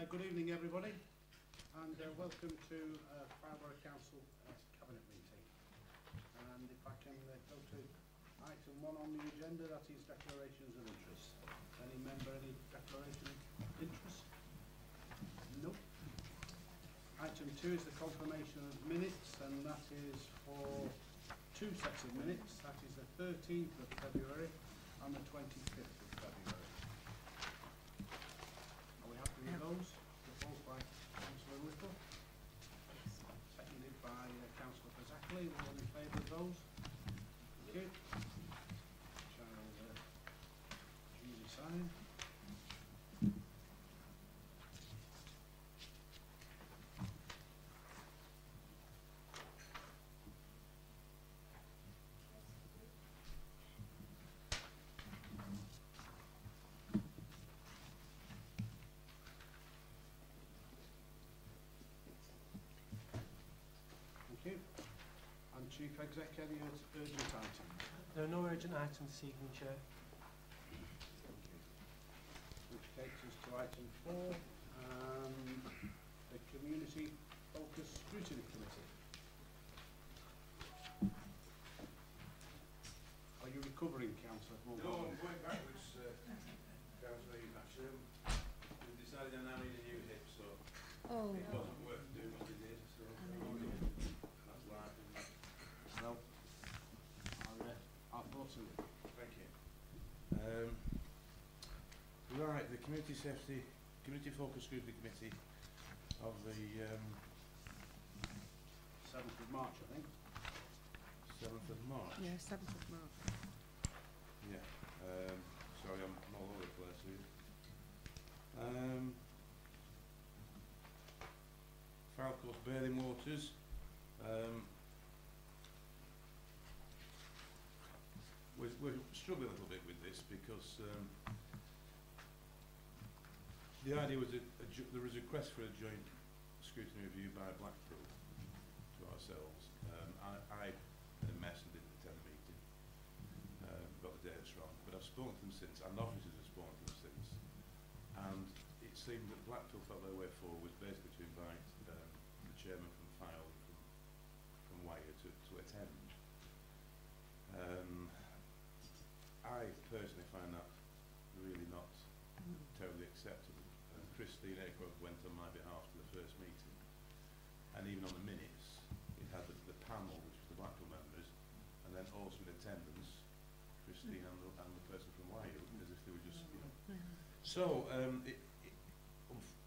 Good evening everybody, and welcome to Fylde Council Cabinet meeting. And if I can go to item 1 on the agenda, that is declarations of interest. Any member, any declaration of interest? No. Item 2 is the confirmation of minutes, and that is for 2 sets of minutes. That is the 13th of February and the 25th of February. Are we happy with those? Proposed by Councillor Little, seconded by Councillor Fazackley. All in favour of those? Thank you. Shall duly sign. Thank you. And Chief Exec, any urgent items? There are no urgent items this evening, Chair. Thank you. Which takes us to item 4, the Community Focus Scrutiny Committee. Are you recovering, Councillor? No, I'm going backwards, Councillor. Actually, we decided I now need a new hip, so it wasn't worth doing what we did. So that's life. No. Our thoughts on it. Thank you. Right, the Community Focus Scrutiny Committee of the 7th of March, I think. 7th of March. Yeah, 7th of March. Yeah. Sorry, I'm all over the place here. Fylde Coast Bathing Waters. We're struggling a little bit with this because the idea was there was a request for a joint scrutiny review by Blackpool to ourselves. I had a mess and didn't attend the meeting. Got the dates wrong, but I've spoken to them since, and officers have spoken to them since, and it seemed that Blackpool felt their way forward was basically to invite the chairman from Fylde and from Wyre to attend. I personally find that really not terribly acceptable. Christine Ackroyd went on my behalf to the first meeting, and even on the minutes it had the panel, which was the Blackpool members, and then also in attendance Christine and the person from Wyre, as if they were just, you know. So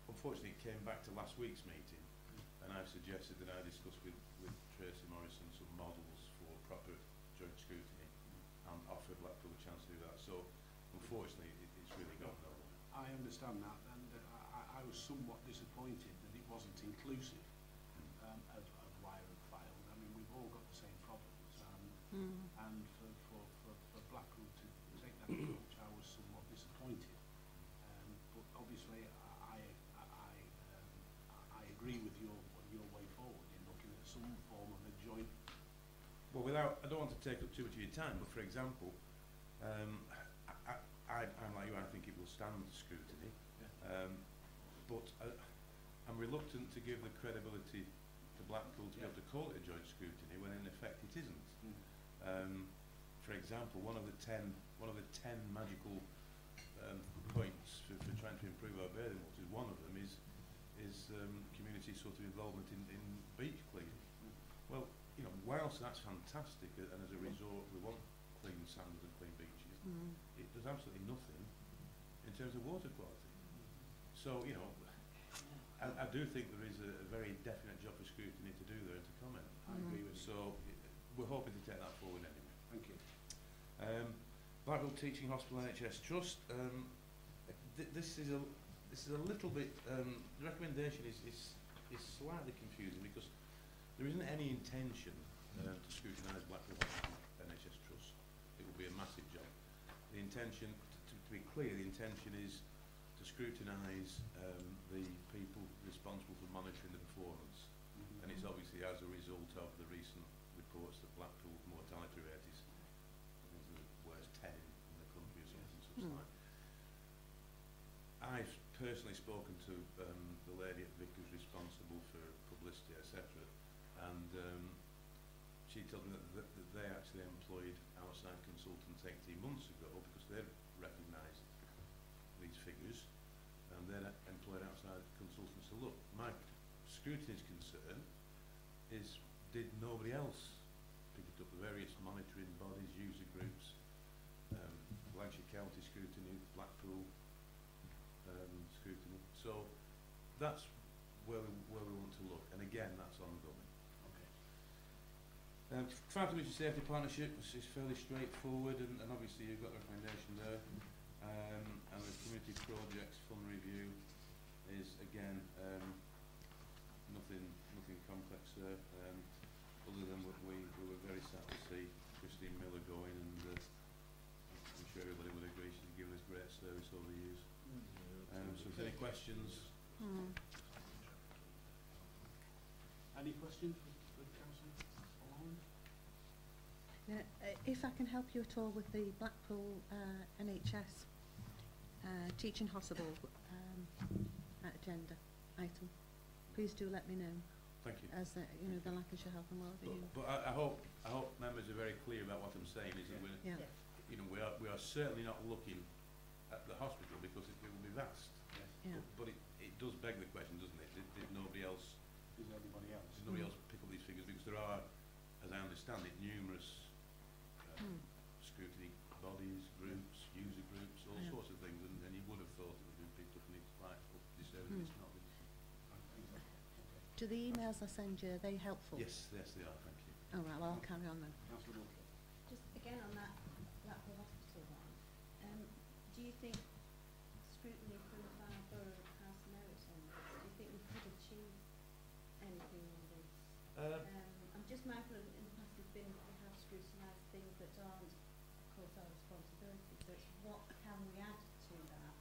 unfortunately it came back to last week's meeting, and I suggested that I discuss with Tracy Morrison some models for proper joint scrutiny and offered Blackpool a chance to do that. So unfortunately it's really gone nowhere. I understand that, and I was somewhat disappointed that it wasn't inclusive of Wyre and Fylde. I mean, we've all got the same problems, and for Blackpool to take that approach, I was somewhat disappointed. But obviously, I agree with your way forward in looking at some form of a joint. Well, I don't want to take up too much of your time, but for example, I'm like you, I think it will stand scrutiny, but I'm reluctant to give the credibility to Blackpool to be able to call it a joint scrutiny when in effect it isn't. For example, one of the 10 magical points for trying to improve our bathing waters, one of them is community sort of involvement in beach cleaning. Well, you know, whilst that's fantastic, and as a resort we want clean sands and clean beaches, it does absolutely nothing in terms of water quality. So, you know, I do think there is a very definite job for scrutiny to do there and to comment. I agree with you. So we're hoping to take that forward anyway. Thank you. Blackpool Teaching Hospital NHS Trust. This is a little bit. The recommendation is slightly confusing because there isn't any intention to scrutinise Blackpool NHS Trust. It will be a massive job. The intention, to be clear, the intention is to scrutinise the people responsible for monitoring the performance, and it's obviously as a result of the recent reports that Blackpool's mortality rate is, I think, the worst 10 in the country or something such like. I personally spoken to the lady at Vic who's responsible for publicity, etc. And she told me that they actually employed outside consultants 18 months ago because they recognised these figures, and they employed outside consultants to look. My scrutiny's concern is, did nobody else pick it up? The various monitoring bodies, user groups, Lancashire County scrutiny, Blackpool scrutiny. So that's where we want to look, and again, that's ongoing. Okay. Fire Community Safety Partnership is fairly straightforward, and obviously you've got the recommendation there. And the Community Projects Fund Review is again nothing complex there. Other than we were very sad to see Christine Miller going, and I'm sure everybody would agree she's given us great service over the years. So if any questions? Any questions for Councillor Holland? If I can help you at all with the Blackpool NHS teaching hospital agenda item, please do let me know. Thank you. As the Lancashire Health and Wellbeing. But I hope members are very clear about what I'm saying. Is that we are certainly not looking at the hospital because it will be vast. Yeah. But it does beg the question, doesn't it? Did nobody else? Is anybody else? Did nobody else pick up these figures? Because there are, as I understand it, numerous scrutiny bodies, groups, user groups, all sorts of things, and you would have thought it would have been picked up and it's like deserving it's not. Do the emails I send you, are they helpful? Yes, they are. Thank you. All right. Well, I'll carry on then. Councillor Walker. Just again on that Blackpool Hospital one, do you think scrutiny from our borough has merit on this? Do you think we could achieve anything on this? I'm just mindful in the past we have scrutinised things that aren't, of course, our responsibility. So it's what can we add to that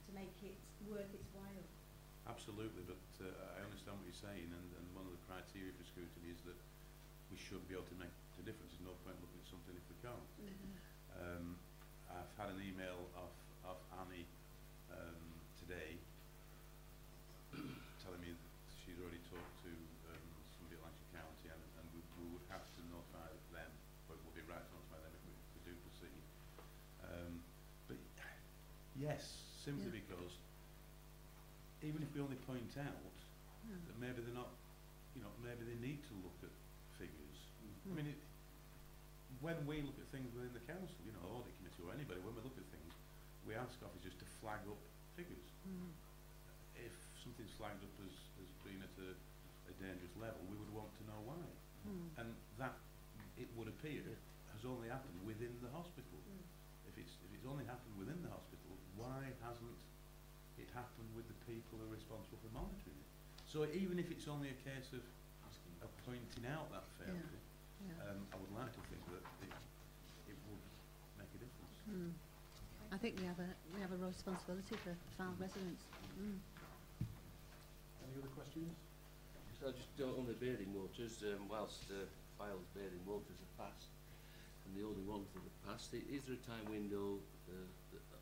to make it worth its while? Absolutely, but I understand what you're saying, and one of the criteria for scrutiny is that we should be able to make a difference. There's no point looking at something if we can't. I've had an email off Annie today telling me that she's already talked to somebody at Lancashire County, and we would have to notify them, but it would be right to notify them if we do proceed. But yes, simply because even if we only point out that maybe they're not, maybe they need to look at figures. I mean, when we look at things within the council, audit committee or anybody, when we look at things, we ask officers to flag up figures. If something's flagged up as being at a dangerous level, we would want to know why. And that, it would appear, has only happened within the hospital. If it's only happened within the hospital, why hasn't it happened with the people who are responsible for monitoring it? So even if it's only a case of pointing out that failure, I would like to think that it would make a difference. I think we have a responsibility for Fylde residents. Any other questions? So just on the bathing waters, whilst Fylde's bathing waters are passed, and the only ones that have passed, is there a time window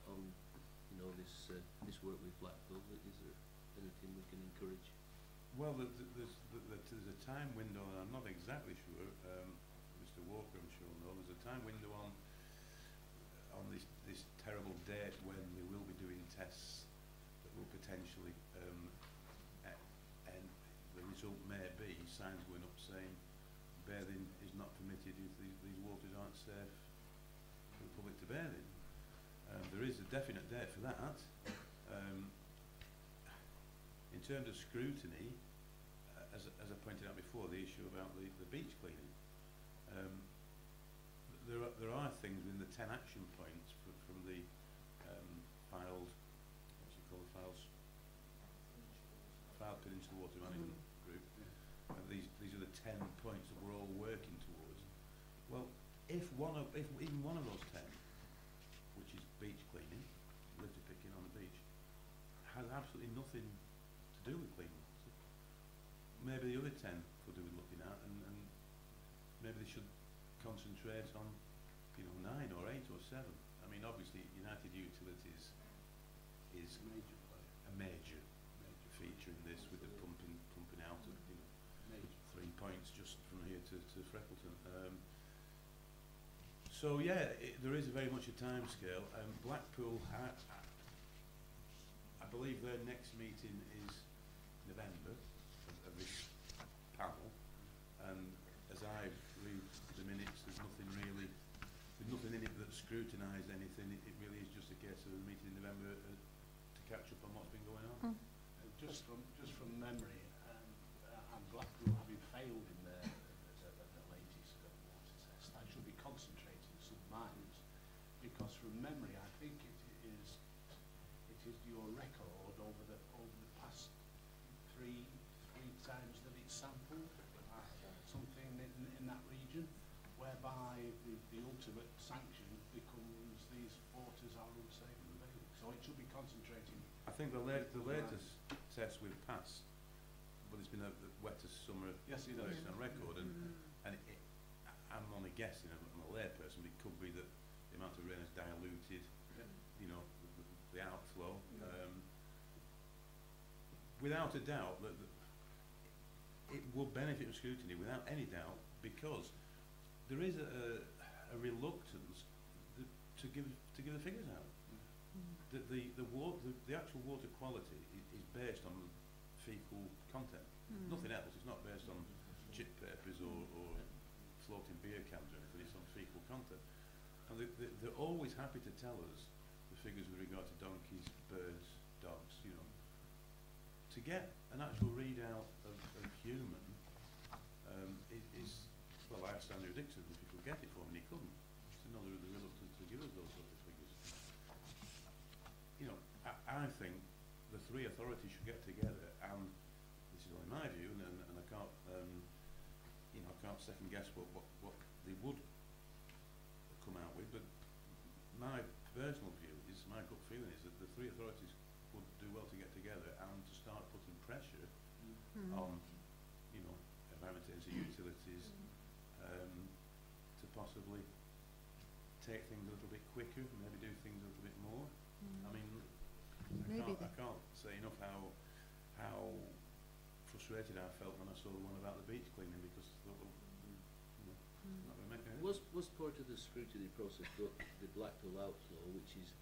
on this work with Blackpool? Is there anything we can encourage? Well, there's a time window, and I'm not exactly sure. Mr. Walker, I'm sure, knows. There's a time window on this terrible date when they will be doing tests that will potentially and the result may be signs going up saying bathing is not permitted if these waters aren't safe for the public to bathe in. There is a definite date for that. In terms of scrutiny, as I pointed out before, the issue about the beach cleaning, there are things in the 10 action points from the Fylde, Fylde Peninsula Water Management Group. These are the 10 points that we're all working towards. Well, if even one of those 10, which is beach cleaning, litter picking on the beach, has absolutely nothing to do with clean water, maybe the other 10 could do with looking at, and maybe they should concentrate on 9 or 8 or 7. I mean, obviously United Utilities is Major player. a major feature in this, with the pumping out of, you know, Major. 3 points just from here to Freckleton. So yeah, there is very much a time scale. Blackpool, I believe their next meeting is November of this panel, and as I read the minutes, there's nothing in it that scrutinised anything. It really is just a case of a meeting in November to catch up on what's been going on. Just from memory, and Blackpool having failed in their the latest water test, that should be concentrating some minds, because from memory, I think it is your record over the past three times that it's sampled, something in that region, whereby the ultimate sanction becomes these waters are unsafe and available. So it should be concentrating. I think the latest test we've passed, but it's been the wettest summer Yes, it has. on record, and I'm only guessing, I'm a lay person, but it could be that the amount of rain has diluted, you know, the outflow. Without a doubt, that it will benefit from scrutiny, without any doubt, because there is a reluctance to give the figures out. The actual water quality is based on fecal content. Nothing else. It's not based on chip papers or floating beer cans or anything. It's on fecal content. And they're always happy to tell us the figures with regard to donkeys, birds, dogs, you know. To get an actual readout of human is, well, I asked Andrew Dixon if he could get it for me, and he couldn't. So no, they're reluctant to give us those sort of figures. You know, I think the three authorities should get together, and this is only my view, and I can't, you know, I can't second guess what they would come out with, but my personal view is, my gut feeling is that the three authorities would do well to get together and to start putting pressure on, you know, environmental agency, utilities, to possibly take things a little bit quicker, maybe do things a little bit more. I mean, I can't say enough how frustrated I felt when I saw the one about the beach cleaning, because I thought, well, you know, not going to make any Was part of the scrutiny process the Blackpool outflow, which is,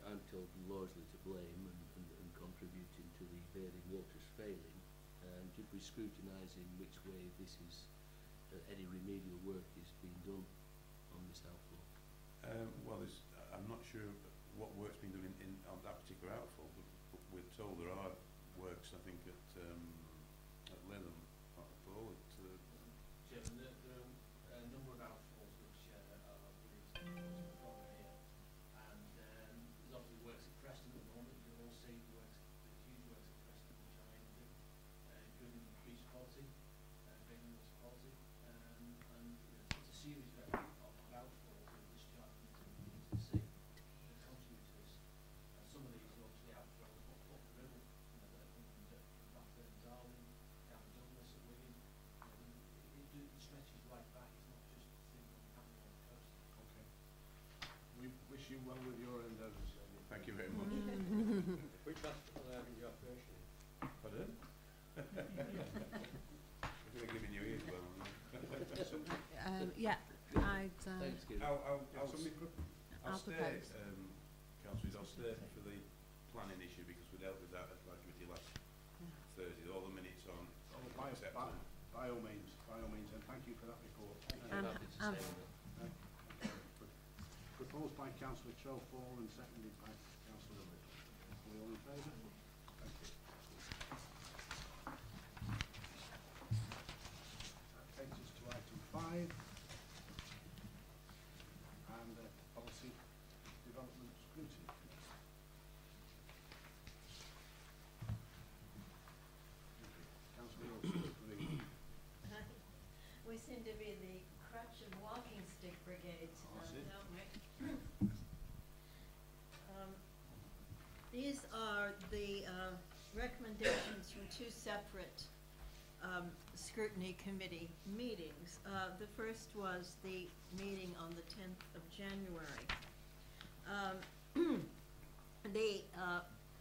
I'm told, largely to blame and contributing to the bathing waters failing? Did we scrutinise in which way this is, any remedial work is being done on this outflow? Well, I'm not sure what work's been done on that particular outfall, but we're told there are works, I think, at Lytham, Paul, Chairman, there are a number of outfalls which are believed to be from here, and there's obviously works at Preston at the moment. You'll all see the huge works at Preston which are aimed at improving beach quality, bringing water quality, and it's a series of outfalls that are discharged into the sea that contribute to this. Some of these are obviously outflows up the river, you know, that from Bath and Darwin, down Douglas at Wigan. It stretches right back. It's not just things happening on the coast. Okay. We wish you well with your endeavours. thank you very much. Which hospital are you operation in? Pardon? We're going to give you ears, well. Yeah, I'd, Thanks, Kieran. I'll stay, propose. Councillors, I'll stay for the planning issue, because we dealt with that at our committee last Thursday. All the minutes on acceptable. By all means, and thank you for that report. I'm happy to say that. Proposed by Councillor Trowfall and seconded by Councillor Little. Are we all in favour? Thank you. That takes us to item 5, and policy development scrutiny. Councillor Wilson, for the We seem to be the crutch and walking stick brigade tonight, don't we? These are the recommendations from two separate scrutiny committee meetings. The first was the meeting on the 10th of January. The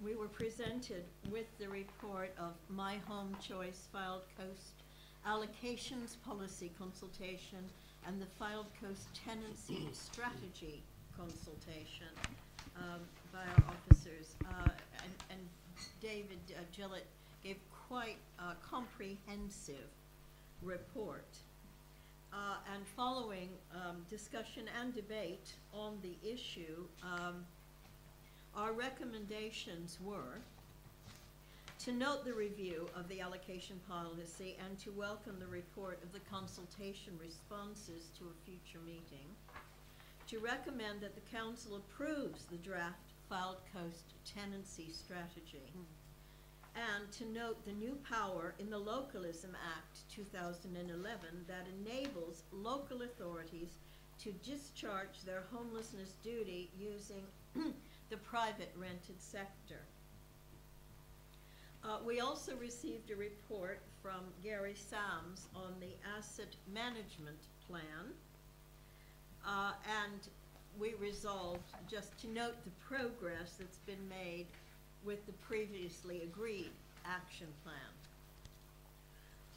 we were presented with the report of My Home Choice Fylde Coast Allocations Policy Consultation and the Fylde Coast Tenancy Strategy Consultation by our officers. And David Gillett gave quite a comprehensive report. And following discussion and debate on the issue, our recommendations were to note the review of the allocation policy and to welcome the report of the consultation responses to a future meeting, to recommend that the council approves the draft Fylde Coast tenancy strategy, and to note the new power in the Localism Act 2011 that enables local authorities to discharge their homelessness duty using the private rented sector. We also received a report from Gary Sams on the asset management plan, and we resolved just to note the progress that's been made with the previously agreed action plan.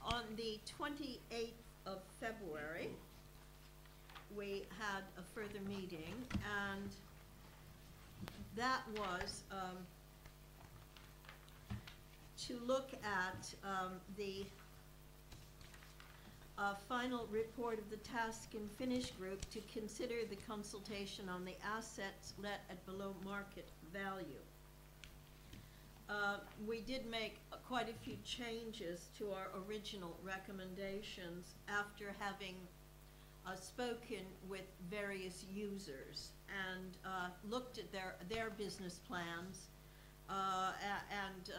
On the 28th of February, we had a further meeting, and that was to look at the final report of the task and finish group to consider the consultation on the assets let at below market value. We did make quite a few changes to our original recommendations after having spoken with various users and looked at their business plans and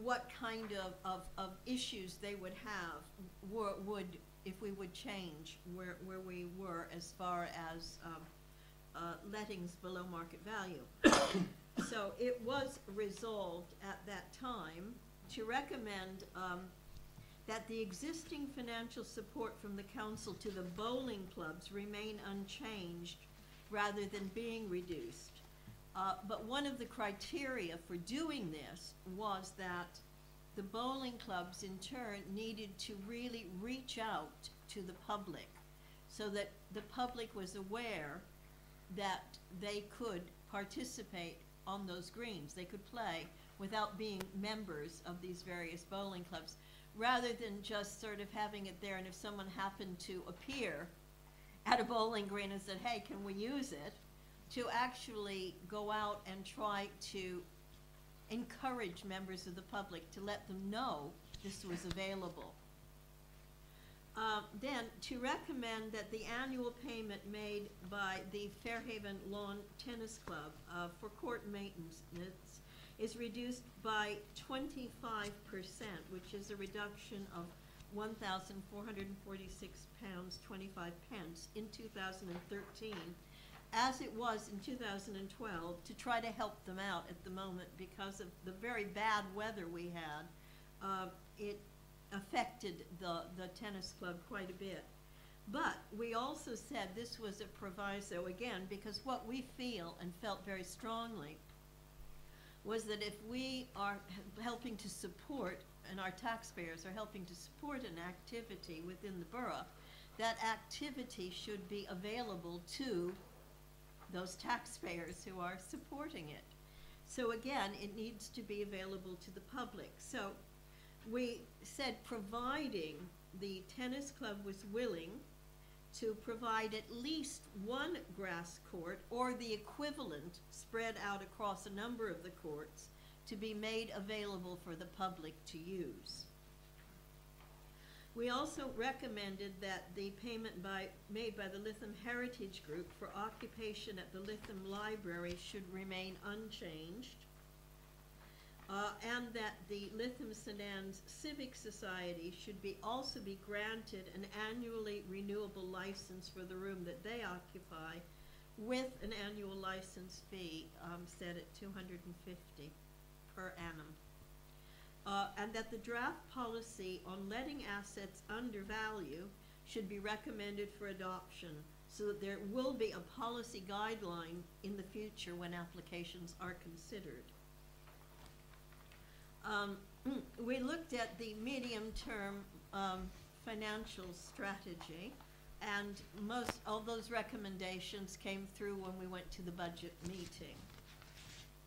what kind of issues they would have if we would change where we were as far as lettings below market value. So it was resolved at that time to recommend that the existing financial support from the council to the bowling clubs remain unchanged rather than being reduced. But one of the criteria for doing this was that the bowling clubs in turn needed to really reach out to the public so that the public was aware that they could participate on those greens. They could play without being members of these various bowling clubs, rather than just sort of having it there, and if someone happened to appear at a bowling green and said, hey, can we use it, to actually go out and try to encourage members of the public to let them know this was available. Then to recommend that the annual payment made by the Fairhaven Lawn Tennis Club for court maintenance is reduced by 25%, which is a reduction of £1,446.25 in 2013, as it was in 2012, to try to help them out at the moment because of the very bad weather we had. It affected the tennis club quite a bit. But we also said this was a proviso, again, because what we feel and felt very strongly was that if we are helping to support, and our taxpayers are helping to support an activity within the borough, that activity should be available to those taxpayers who are supporting it. So again, it needs to be available to the public. So we said providing the tennis club was willing to provide at least one grass court or the equivalent spread out across a number of the courts to be made available for the public to use. We also recommended that the payment made by the Lytham Heritage Group for occupation at the Lytham Library should remain unchanged, and that the Lytham St. Anne's Civic Society should also be granted an annually renewable license for the room that they occupy, with an annual license fee set at $250 per annum. And that the draft policy on letting assets under value should be recommended for adoption so that there will be a policy guideline in the future when applications are considered. We looked at the medium-term financial strategy, and most all those recommendations came through when we went to the budget meeting.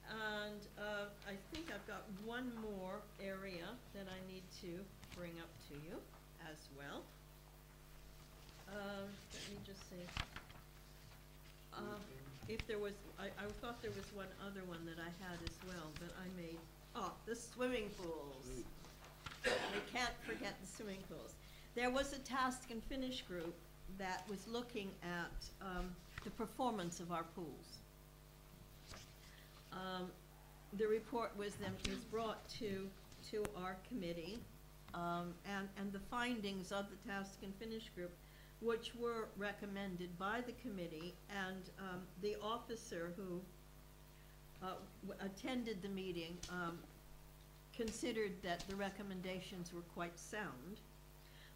And I think I've got one more area that I need to bring up to you as well. Let me just see. If there was, I thought there was one other one that I had as well, but I made, the swimming pools. We can't forget the swimming pools. There was a task and finish group that was looking at the performance of our pools. The report was brought to our committee, and the findings of the task and finish group, which were recommended by the committee, and the officer who attended the meeting considered that the recommendations were quite sound,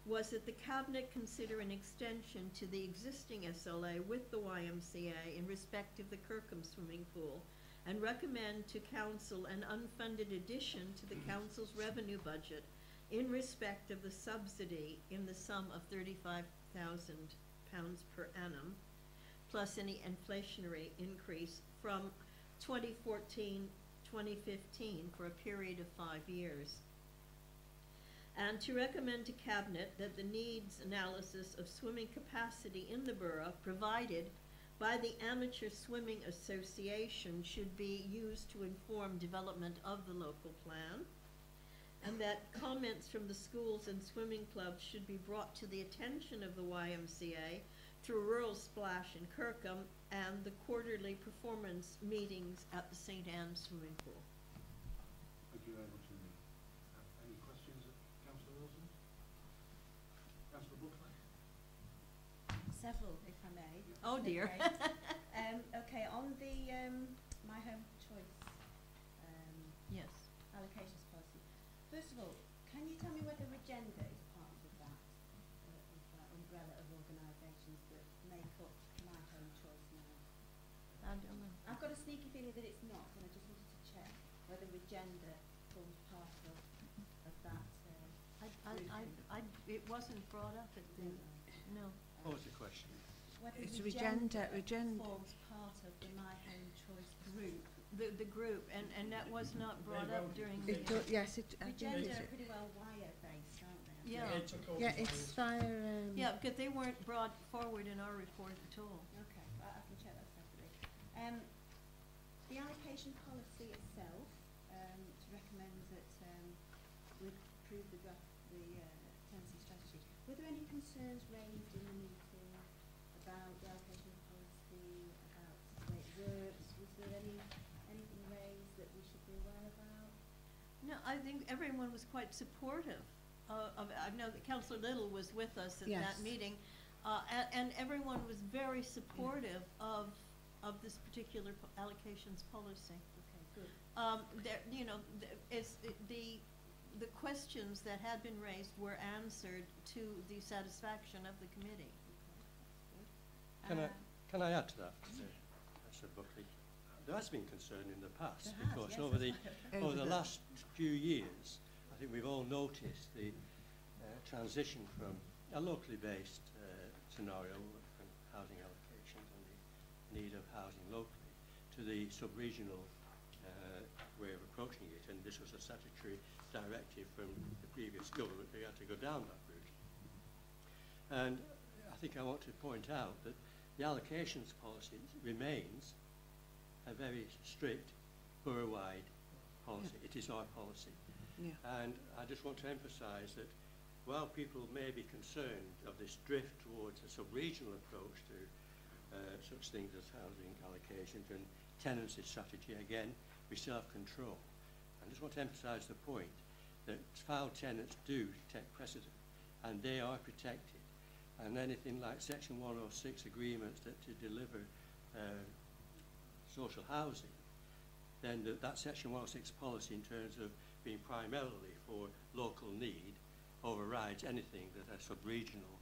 was that the Cabinet consider an extension to the existing SLA with the YMCA in respect of the Kirkham swimming pool, and recommend to Council an unfunded addition to the Council's revenue budget in respect of the subsidy in the sum of £35,000 per annum, plus any inflationary increase from 2014-2015 for a period of 5 years. And to recommend to Cabinet that the needs analysis of swimming capacity in the borough provided by the Amateur Swimming Association should be used to inform development of the local plan, and that comments from the schools and swimming clubs should be brought to the attention of the YMCA through Rural Splash in Kirkham and the quarterly performance meetings at the St. Anne's swimming pool. Thank you very much indeed. Any questions of Councillor Wilson? Councillor Buckley? Several, if I may. Oh dear. Okay, on the My Home Choice Yes. allocations policy. First of all, can you tell me whether Regenda is part of that umbrella of organisations that make up My Home Choice now? I don't know. I've got a sneaky feeling that it's not, and I just wanted to check whether Regenda forms part of that. It wasn't brought up at the, no. What was the question? Whether It's Regenda Regenda. forms part of the My Home Choice group. The group, and that was not brought up during the. It yes, it. I think Regenda it's are pretty well wire-based, aren't they? Yeah. yeah, it's via. Yeah, because they weren't brought forward in our report at all. Okay, I can check that separately. The allocation policy itself, to recommend that we approve the tenancy strategy. Were there any concerns raised in the meeting about the allocation policy, about the way it works? Was there anything raised that we should be aware about? No, I think everyone was quite supportive of it. I know that Councillor Little was with us at Yes. that meeting, and everyone was very supportive of this particular allocations policy. Okay, good. The questions that had been raised were answered to the satisfaction of the committee. Can I add to that, Councillor Buckley? There has been concern in the past There has, because yes, over that's the last few years, I think we've all noticed the transition from a locally based scenario from housing allocations and the need of housing locally to the sub-regional way of approaching it, and this was a statutory directive from the previous government. We had to go down that route. And I think I want to point out that the allocations policy remains a very strict borough-wide policy. It is our policy. Yeah. And I just want to emphasise that while people may be concerned of this drift towards a sub-regional approach to such things as housing allocations and tenancy strategy, again, we still have control. I just want to emphasise the point that filed tenants do take precedent and they are protected. And anything like Section 106 agreements that to deliver social housing, then that Section 106 policy in terms of being primarily for local need overrides anything that a sub-regional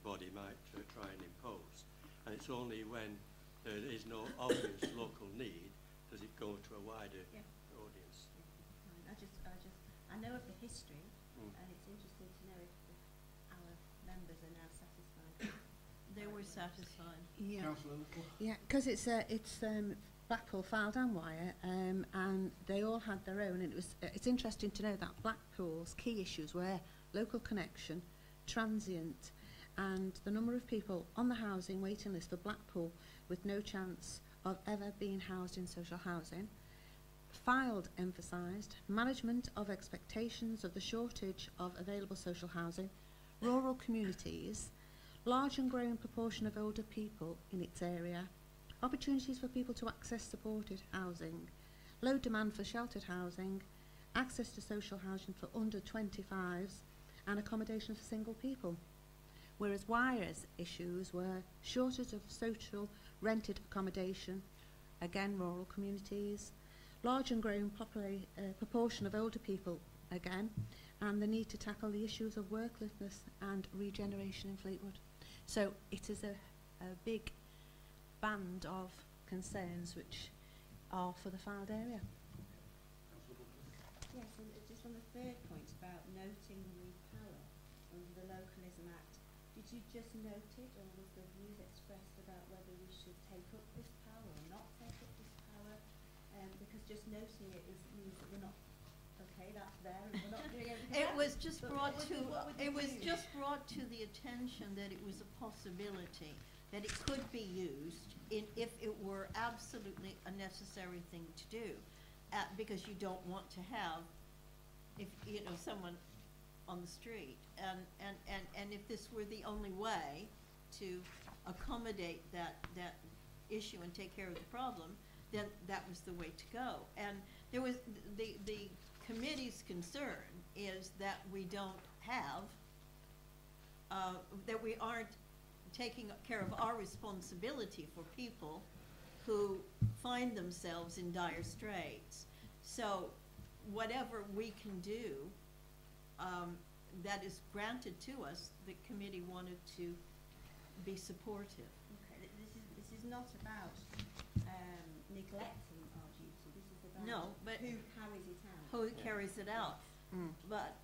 body might try and impose. and it's only when there is no obvious local need does it go to a wider Yeah. audience. Fine. I know of the history, Mm. and it's interesting to know if our members are now satisfied. They were satisfied. Yeah, Councillor Little? yeah, because it's Blackpool, Fylde and Wyre, and they all had their own. And it's interesting to know that Blackpool's key issues were local connection, transient, and the number of people on the housing waiting list for Blackpool with no chance of ever being housed in social housing. Fylde emphasised management of expectations of the shortage of available social housing, rural communities, large and growing proportion of older people in its area, opportunities for people to access supported housing, low demand for sheltered housing, access to social housing for under 25s, and accommodation for single people. Whereas Wyre's issues were shortage of social rented accommodation, again rural communities, large and growing proportion of older people, again, and the need to tackle the issues of worklessness and regeneration in Fleetwood. So it is a big band of concerns which are for the Fylde area. Councillor Butler? Yes, and just on the third point about noting the power under the Localism Act, did you just note it, or was there views expressed about whether we should take up this power or not take up this power? Because just noting it means that we're not, okay, that's there, and we're not doing everything. It was just But brought what to, would it you was do? just brought to the attention that it was a possibility, that it could be used if it were absolutely a necessary thing to do. Because you don't want to have, if, you know, someone on the street. And if this were the only way to accommodate that issue and take care of the problem, then that was the way to go. And there was, the committee's concern is that we don't have, that we aren't taking care of our responsibility for people who find themselves in dire straits. So whatever we can do that is granted to us, the committee wanted to be supportive. Okay, this is not about neglecting our duty, this is about No, but who carries it out. who carries it out. Mm. But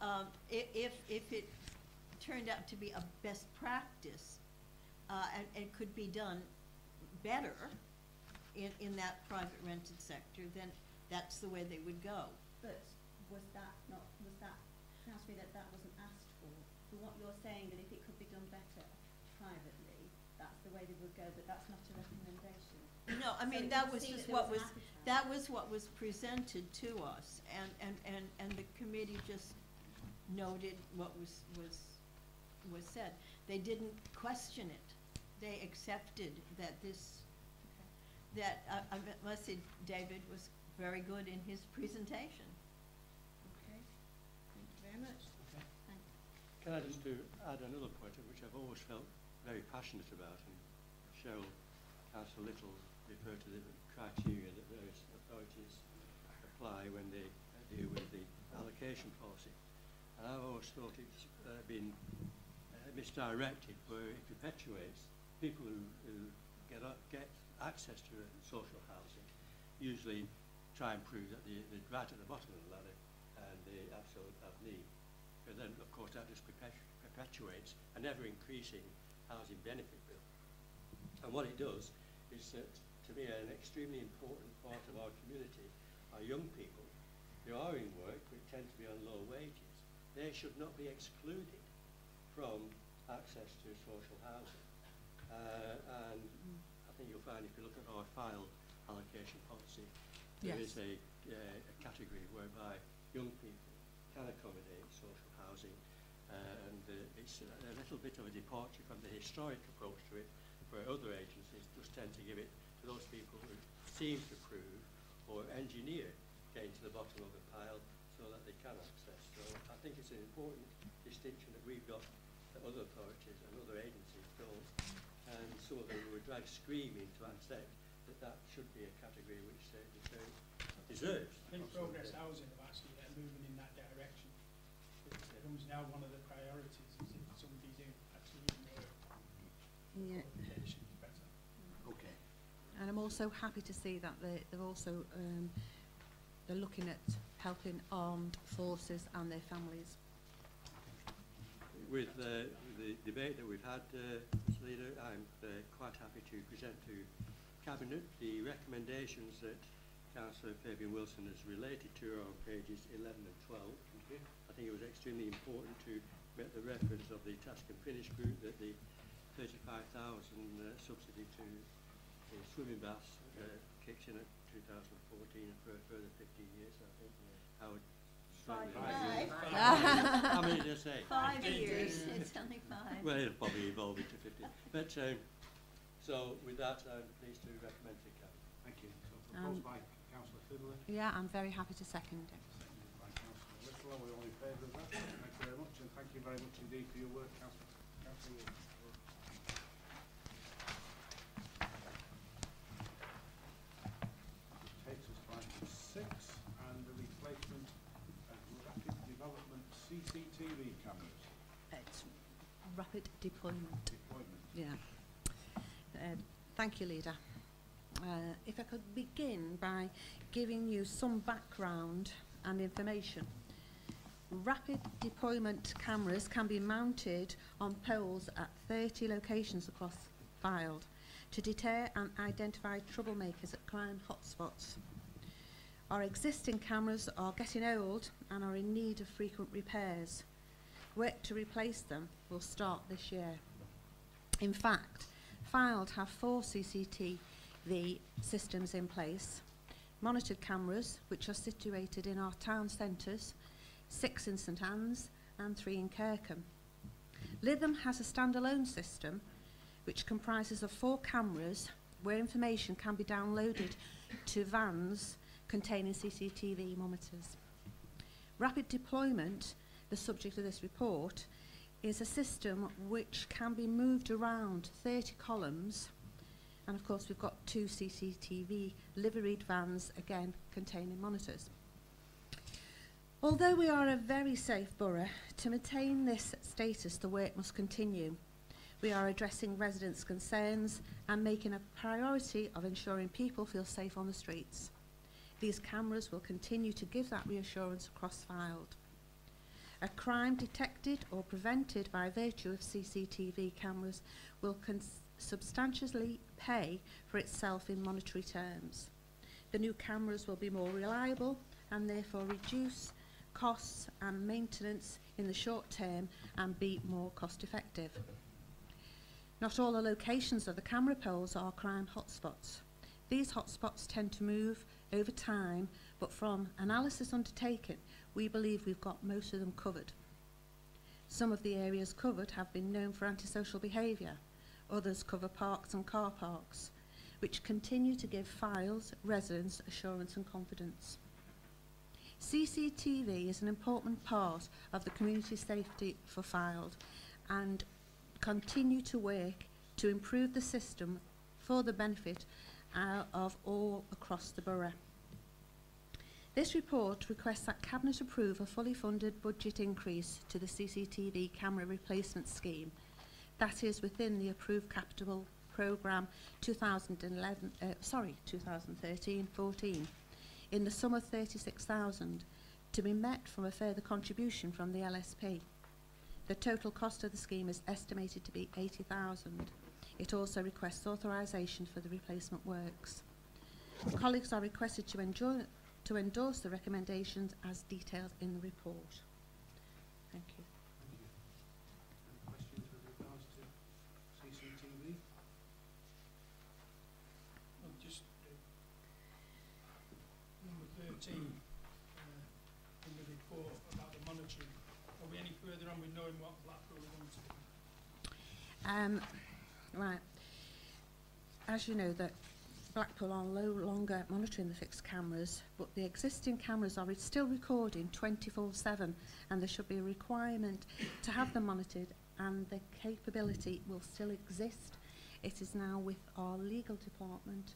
if it turned out to be a best practice, and could be done better in that private rented sector, then that's the way they would go. But was that, sounds to me that wasn't asked for. From what you're saying, that if it could be done better privately, that's the way they would go, but that's not a recommendation. No, I So mean, it that would was seem just that there what was was, an appetite. that was what was presented to us, and the committee just noted what was said. They didn't question it. They accepted that I must say, David was very good in his presentation. Okay, thank you very much. Okay. Thanks. Can I just add another point which I've always felt very passionate about, and Cheryl, Councillor Little referred to the criteria that various authorities apply when they deal with the allocation policy. And I've always thought it's been misdirected, where it perpetuates people who get access to social housing, usually try and prove that they're right at the bottom of the ladder and they absolutely have need. But then, of course, that just perpetuates an ever-increasing housing benefit bill. And what it does is that, to me, an extremely important part of our community are young people who are in work but tend to be on low wages. They should not be excluded from access to social housing. And I think you'll find if you look at our file allocation policy, there Yes. is a category whereby young people can accommodate social housing, and it's a little bit of a departure from the historic approach to it, where other agencies just tend to give it to those people who seem to prove or engineer getting to the bottom of the pile so that they can access. So I think it's an important distinction that we've got that other authorities and other agencies don't, and some of them were dragged screaming to accept that that should be a category which deserves. I think Progress Housing have actually moving in that direction. It becomes now one of the priorities, is if somebody's in actually in work, Yeah. qualifications better. And I'm also happy to see that they're also they're looking at helping armed forces and their families. With the debate that we've had, Mr Leader, I'm quite happy to present to Cabinet the recommendations that Councillor Fabian Wilson has related to on pages 11 and 12. I think it was extremely important to make the reference of the task and finish group that the 35,000 subsidy to the swimming baths kicks in at 2014 and for a further 15 years. I think I would strongly How many did I say? 5 years. It's only 5. Well, it'll probably evolve into 15. But so with that, I'm pleased to recommend to Cabinet. Thank you. So proposed by Councillor Fylde, Yeah, I'm very happy to second it. seconded by Councillor Whistler. We're all in favour of that. Thank you very much, and thank you very much indeed for your work, Councillor Wilson. Takes us to item 6 and the replacement of rapid development CCTV cameras. It's rapid deployment. Deployment. Yeah. Thank you, Leader. If I could begin by giving you some background and information. Rapid deployment cameras can be mounted on poles at 30 locations across Fylde to deter and identify troublemakers at crime hotspots. Our existing cameras are getting old and are in need of frequent repairs. Work to replace them will start this year. In fact, Fylde have 4 CCTV systems in place, monitored cameras which are situated in our town centres, 6 in St Anne's and 3 in Kirkham. Lytham has a standalone system which comprises of 4 cameras where information can be downloaded to vans containing CCTV monitors. Rapid deployment, the subject of this report, is a system which can be moved around 30 columns, and of course we've got 2 CCTV liveried vans again containing monitors. Although we are a very safe borough, to maintain this status the work must continue. We are addressing residents' concerns and making a priority of ensuring people feel safe on the streets. These cameras will continue to give that reassurance across Fylde. A crime detected or prevented by virtue of CCTV cameras will substantially pay for itself in monetary terms. The new cameras will be more reliable and therefore reduce costs and maintenance in the short term and be more cost effective. Not all the locations of the camera poles are crime hotspots. These hotspots tend to move over time, but from analysis undertaken, we believe we've got most of them covered. Some of the areas covered have been known for antisocial behaviour. Others cover parks and car parks, which continue to give Fylde residents assurance and confidence. CCTV is an important part of the community safety for Fylde and continue to work to improve the system for the benefit of all across the borough. This report requests that Cabinet approve a fully funded budget increase to the CCTV camera replacement scheme. That is within the approved capital programme 2013-14 in the sum of 36,000 to be met from a further contribution from the LSP. The total cost of the scheme is estimated to be 80,000. It also requests authorisation for the replacement works. Colleagues are requested to endorse the recommendations as detailed in the report. Thank you. Thank you. Any questions with regards to CCTV? Well, just number 13 in the report about the monitoring. Are we any further on with knowing what Blackpool are going to do? Right. As you know, that Blackpool are no longer monitoring the fixed cameras, but the existing cameras are still recording 24/7, and there should be a requirement to have them monitored, and the capability will still exist. It is now with our legal department,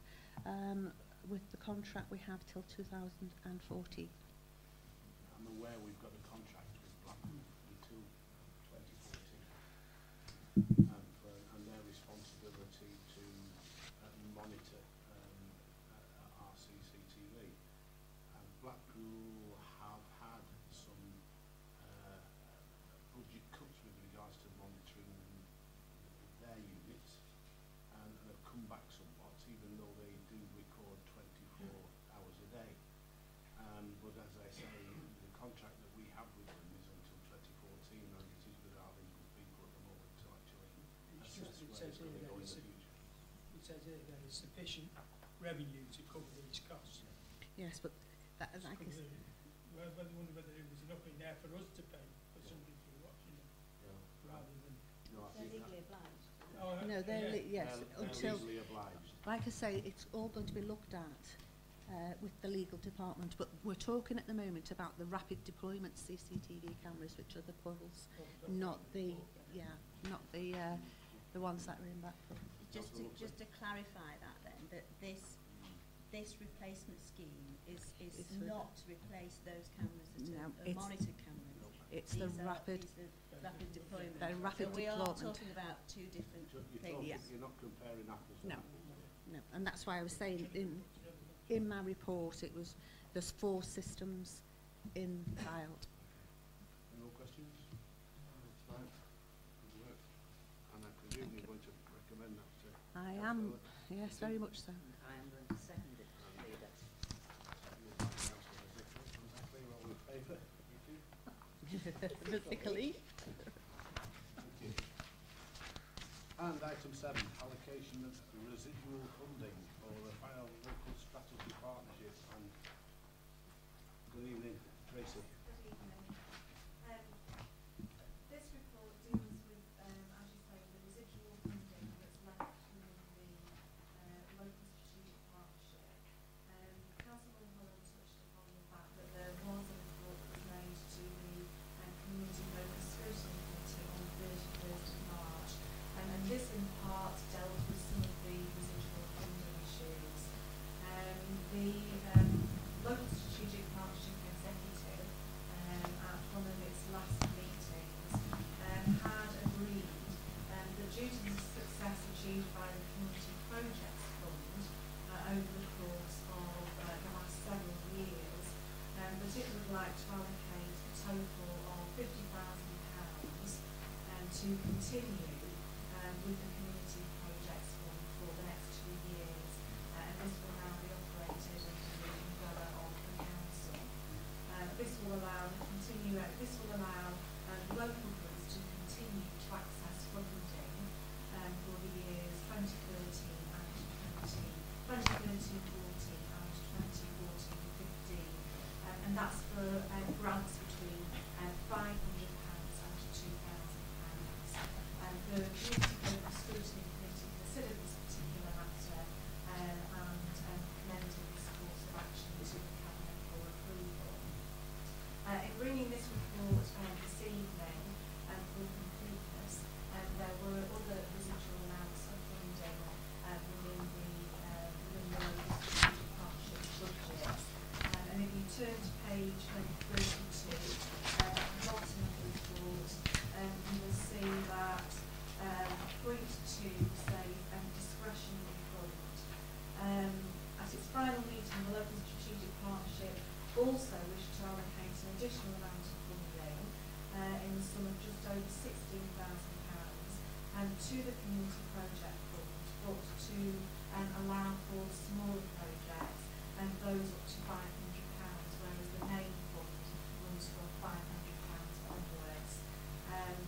with the contract we have till 2040. I'm aware we've got a contract with Blackpool until 2040, and their responsibility to monitor Blackpool have had some budget cuts with regards to monitoring their units and have come back somewhat, even though they do record 24 hours a day. But as I say, the contract that we have with them is until 2014, and it is with our legal people at the moment to actually assess It where says it's going here to go in that the future. it says here there is sufficient revenue to cover these costs. Yes, but that, like I said, Whether there was enough in there for us to pay for somebody to watch, you know, Yeah. rather than. No, I They're think legally that obliged. Oh, no, they're, yes, they're until, legally obliged. like I say, it's all going to be looked at with the legal department, but we're talking at the moment about the rapid deployment CCTV cameras, which are the puddles, not the, not the ones that are in Blackpool. Just to clarify that then, that this replacement scheme is It's for- not to replace those cameras that No, are it's- monitored cameras. It's the These are- rapid, these are rapid deployment. the rapid So we are deployment. talking about two different You're, things. Yeah. you're not comparing apples No. and apples. No, and that's why I was saying in my report it was there's 4 systems in Fylde. No questions? That's fine. Good work. And I presume you're going to recommend that to... I am, yes, very much so. I am going to second it, Leader. All in favour? Physically. Thank you. And item 7, allocation of residual funding for the Fylde Local Strategy Partnership. And good evening, Tracy. Good evening. This report deals with, as you say, the residual funding that's left within the local strategic partnership. Councillor Holland touched upon the fact that there was a report that was made to the Community Local Scrutiny Committee on the 31st of March. And this in part dealt with some of the residual funding issues. The Local Strategic Partnership Executive, at one of its last meetings, had agreed that due to the success achieved by the Community Projects Fund over the course of the last several years, that it would like to allocate a total of £50,000 to continue with the Community Projects Fund for the next 2 years, and this will now be operated under the umbrella of the council. This will allow local groups to continue to access funding for the years 2013 and 2014 and 2014-15, and that's for grants between £500 and £2,000. The Community Local Scrutiny Committee considered this particular matter and recommended this course of action to the Cabinet for approval. In bringing this report this evening for completeness, there were other residual amounts of funding within the local strategic partnership budget. And if you turn to page 32, at the bottom of the report, you will see that point 2 says discretionary fund. At its final meeting, the local strategic partnership also wished to allocate an additional amount of funding in the sum of just over £16,000 and to the Community Project Fund, but to allow for smaller projects and those up to £500, whereas the main fund runs from £500 onwards.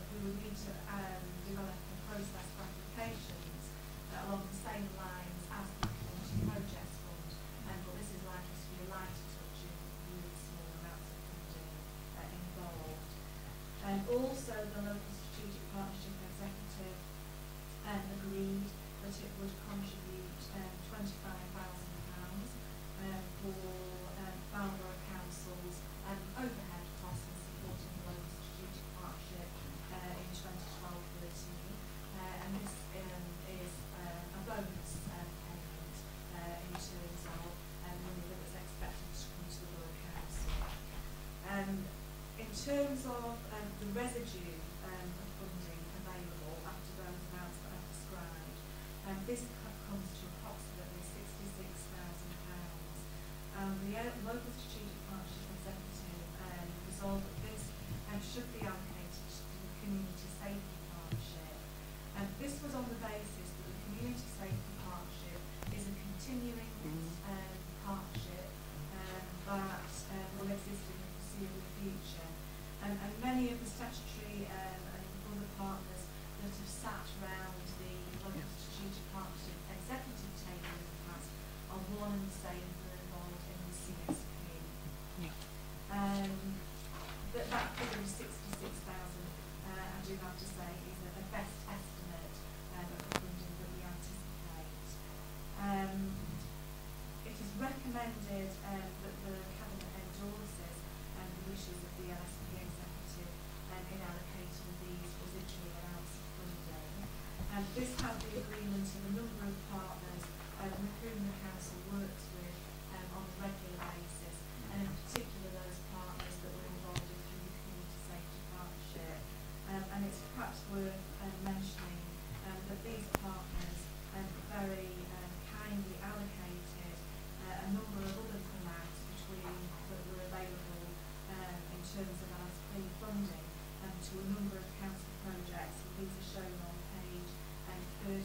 We will need to develop a process for applications along the same lines as the Community Projects Fund, but this is likely to be a lighter touch with small amounts of funding involved. Also, the Local Strategic Partnership Executive agreed that it would contribute £25,000 for Fylde Council's overhead costs in supporting the Local Strategic Partnership in 2012-13, and this is a bonus payment in terms of money that was expected to come to the Borough Council. In terms of the residue of funding available after those amounts that I've described, this comes to approximately £66,000. The Local Strategic Partnership council that this should be allocated to the Community Safety Partnership. This was on the basis that the Community Safety Partnership is a continuing partnership that will exist in the foreseeable future. And many of the statutory and other partners that have sat around the local strategic partnership executive table in the past are one and the same who are involved in the CSP. That figure of 66,000, I do have to say, is a best estimate of the funding that we anticipate. It is recommended that the Cabinet endorses the wishes of the LSP executive in allocating these residual amounts of funding. This had the agreement of a number of partners with whom the council works with on a regular basis, and in particular those partners that were involved through the Community Safety Partnership. And it's perhaps worth mentioning that these partners very kindly allocated a number of other amounts that were available in terms of LSP funding to a number of council projects, and these are shown on page 33.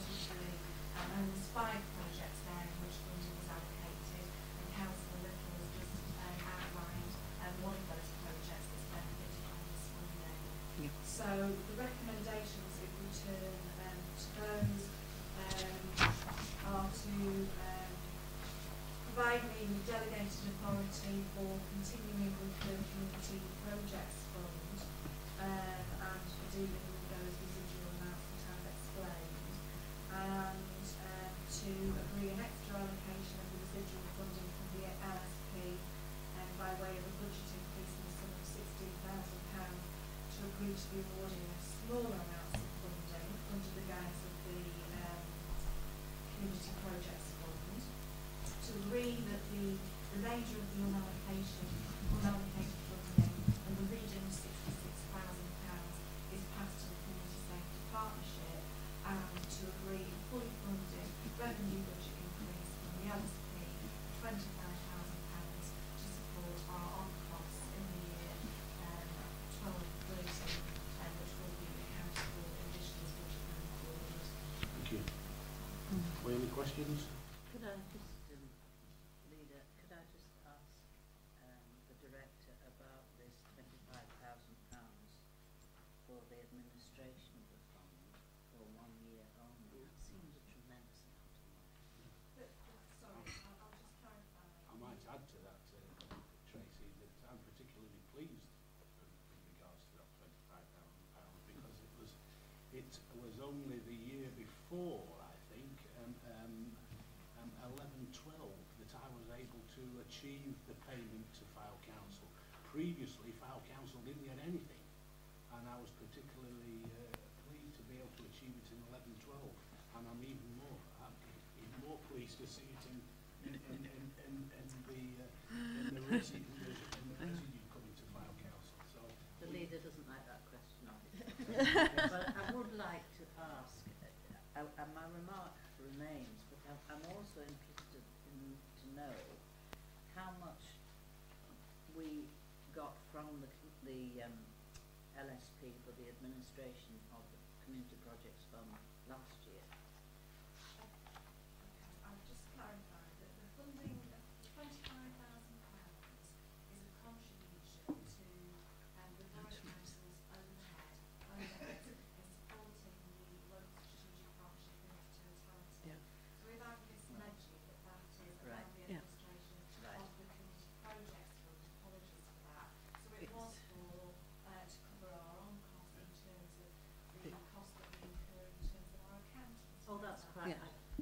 And there's 5 projects there in which funding was allocated, and Councillor Little has just outlined one of those projects that's benefited from this funding. So the recommendations if we turn to those are to provide me with delegated authority for continuing with the Community Projects Fund and for dealing with those residual amounts that I've explained, and to agree an extra allocation of the residual funding from the LSP by way of a budget increase in the sum of £16,000 to agree to the awarding of smaller amounts of funding under the guise of the Community Projects Fund, to agree that the remainder of the unallocated funding and the region of £66,000 is passed to the Community Safety Partnership, and to agree a fully funded revenue budget increase from the LSP of £25,000 to support our on-costs in the year 12-13, which will be accounted for in additional budget going forward. Thank you. Were any questions? Could I just, Leader, could I just ask the Director about this £25,000 for the administration of the fund for 1 year only? That seems a tremendous amount of money. Sorry, I'll just clarify. I might add to that, Tracy, that I'm particularly pleased with regards to that £25,000 because it was only the year before, I think, 11-12, that I was able to achieve the payment to Fylde Council. Previously, Fylde Council didn't get anything, and I was particularly pleased to be able to achieve it in 11-12, and I'm even more pleased to see it in the residue coming to Fylde Council. So The Leader doesn't like that question, obviously. But I would like to ask, and my remark remains, but I'm also interested to know how much we got from the LSP for the administration of the Community Projects Fund last year. I'll just clarify that the funding, the £25,000 is a contribution to the Borough Council's overhead in supporting the local strategic partnership in its totality. So without this magic that is around the administration of the Community Projects Fund, apologies for that. So it was to cover our own costs in terms of the cost that we incur in terms of our accountants. Oh, that's quite.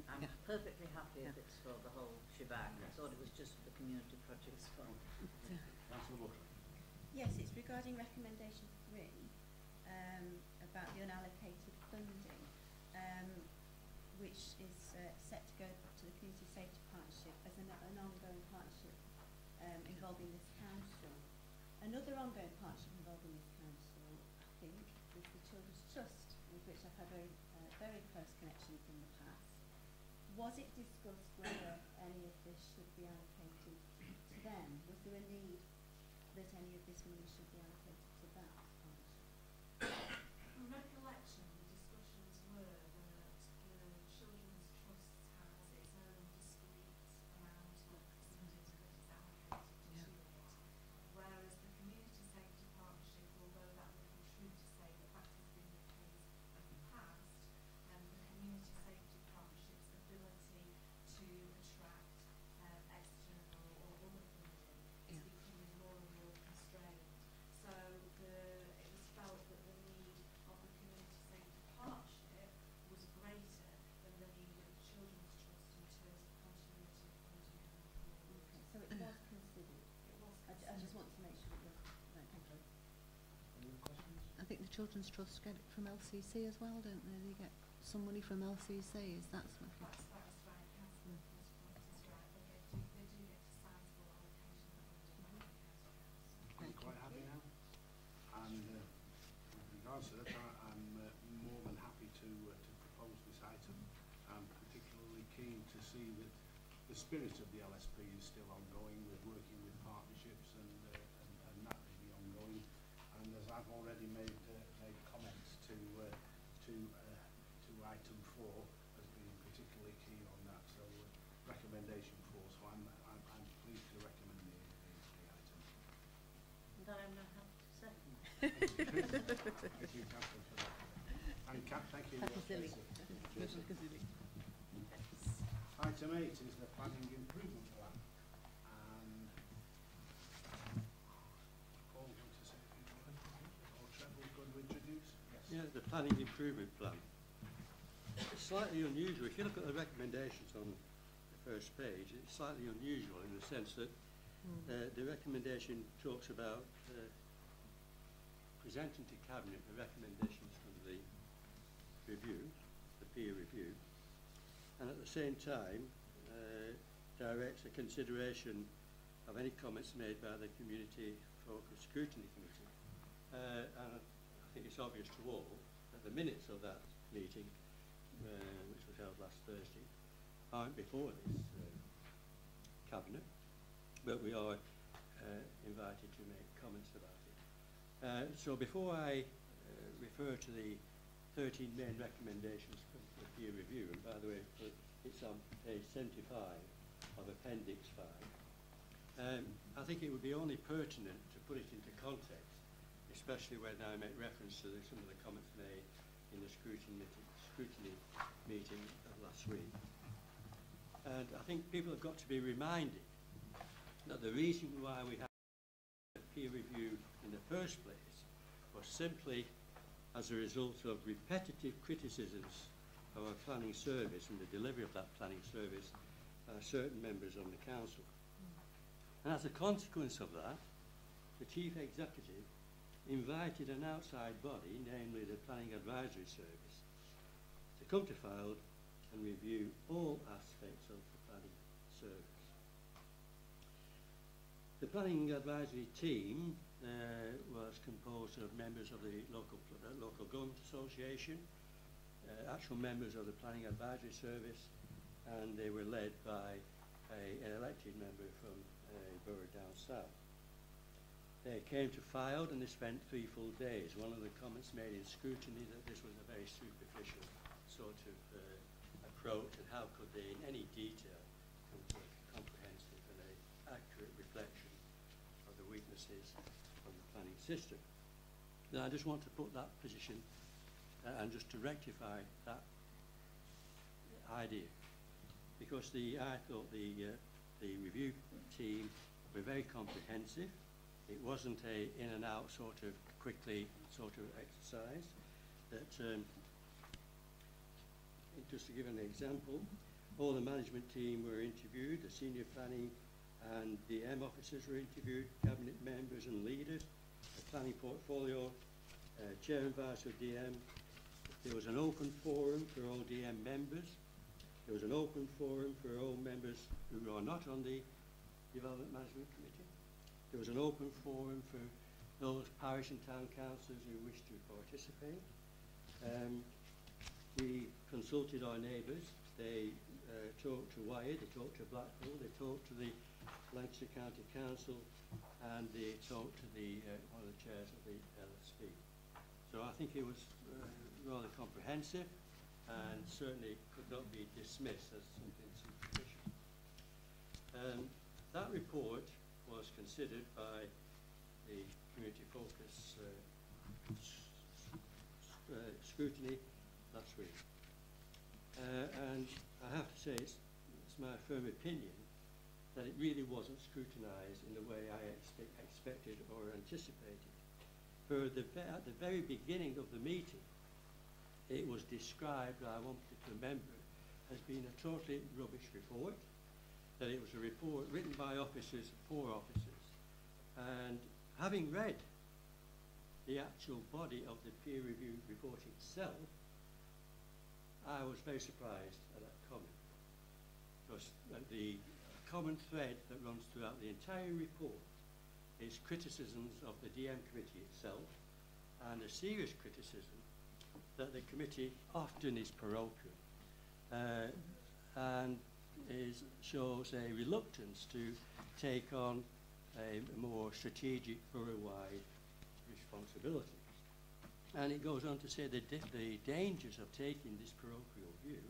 I'm perfectly happy if it's for the whole shebang. I thought it was just for the Community Projects Fund. Councillor Buckley. Yes, it's regarding recommendation 3 about the unallocated funding, which is set to go to the Community Safety Partnership as an ongoing partnership involving this council. Another ongoing partnership involving this council, I think, is the Children's Trust, with which I've had very close connections in the past. Was it discussed whether any of this should be allocated to them? Was there a need that any of this money should be allocated to that partnership? From recollection, the discussions were that the Children's Trust has its own discrete amount of funding that is allocated to it, whereas the Community Safety Partnership, although that would be true to say that that has been the case of the past, the Community Safety Partnership's ability to attract external or other funding is becoming more and more constrained. So it was felt that the need of the Community Safety Partnership was greater than the need of the Children's Trust in terms of continuity of funding going forward. Okay, so it was considered. It was I just want to make sure it was. Right, thank you. Any other questions? I think the Children's Trust get it from LCC as well, don't they? They get some money from LCC, is that something? That's right, Councillor Point is right. They do get a sizable allocation of funding from the council. Are you quite happy now? And with regards to that, I'm more than happy to propose this item. I'm particularly keen to see that the spirit of the LSP is still ongoing, with working with partnerships and that may be ongoing. And as I've already made comments to item 4 as being particularly keen on that. So recommendation 4. So I'm pleased to recommend the item. And I am now happy to second. Thank you, Councillor, for that. And thank you. Silly. Item 8 is the planning improvement plan. And Paul, want to say a few words? Or Trevor's going to introduce? Yes. Yeah, the planning improvement plan. It's slightly unusual. If you look at the recommendations on the first page, it's slightly unusual in the sense that the recommendation talks about presenting to Cabinet the recommendations from the review, the peer review, and at the same time directs a consideration of any comments made by the Community Focused Scrutiny Committee. And I think it's obvious to all that the minutes of that meeting, which was held last Thursday, aren't before this Cabinet, but we are invited to make comments about it. So before I refer to the 13 main recommendations from the peer review, and by the way, it's on page 75 of Appendix 5, I think it would be only pertinent to put it into context, especially when I make reference to some of the comments made in the scrutiny meeting of last week. And I think people have got to be reminded that the reason why we had a peer review in the first place was simply as a result of repetitive criticisms of our planning service and the delivery of that planning service by certain members on the council. And as a consequence of that, the Chief Executive invited an outside body, namely the Planning Advisory Service, to come to Fylde and review all aspects of the planning service. The Planning Advisory team was composed of members of the local government association, actual members of the Planning Advisory Service, and they were led by an elected member from a borough down south. They came to Fylde and they spent 3 full days. One of the comments made in scrutiny that this was a very superficial sort of approach, and how could they in any detail come to a comprehensive and an accurate reflection of the weaknesses of the planning system. Now I just want to put that position and just to rectify that idea, because I thought the review team were very comprehensive. It wasn't a in and out sort of quickly sort of exercise. That just to give an example, all the management team were interviewed, the senior planning and DM officers were interviewed, cabinet members and leaders, the planning portfolio, chair and vice of DM. There was an open forum for all DM members. There was an open forum for all members who are not on the Development Management Committee. There was an open forum for those parish and town councillors who wished to participate. We consulted our neighbours. They talked to Wyre, they talked to Blackpool, they talked to the Lancashire County Council, and they talked to the one of the chairs of the LSP. So I think it was rather comprehensive and certainly could not be dismissed as something superficial. That report was considered by the Community Focus scrutiny last week. And I have to say it's my firm opinion that it really wasn't scrutinised in the way I expected or anticipated. For at the very beginning of the meeting, it was described, I want to remember, as being a totally rubbish report, that it was a report written by officers for officers. And having read the actual body of the peer review report itself, I was very surprised at that comment. Because the common thread that runs throughout the entire report is criticisms of the DM committee itself, and a serious criticism that the committee often is parochial and shows a reluctance to take on a more strategic, borough-wide responsibility. And it goes on to say that the dangers of taking this parochial view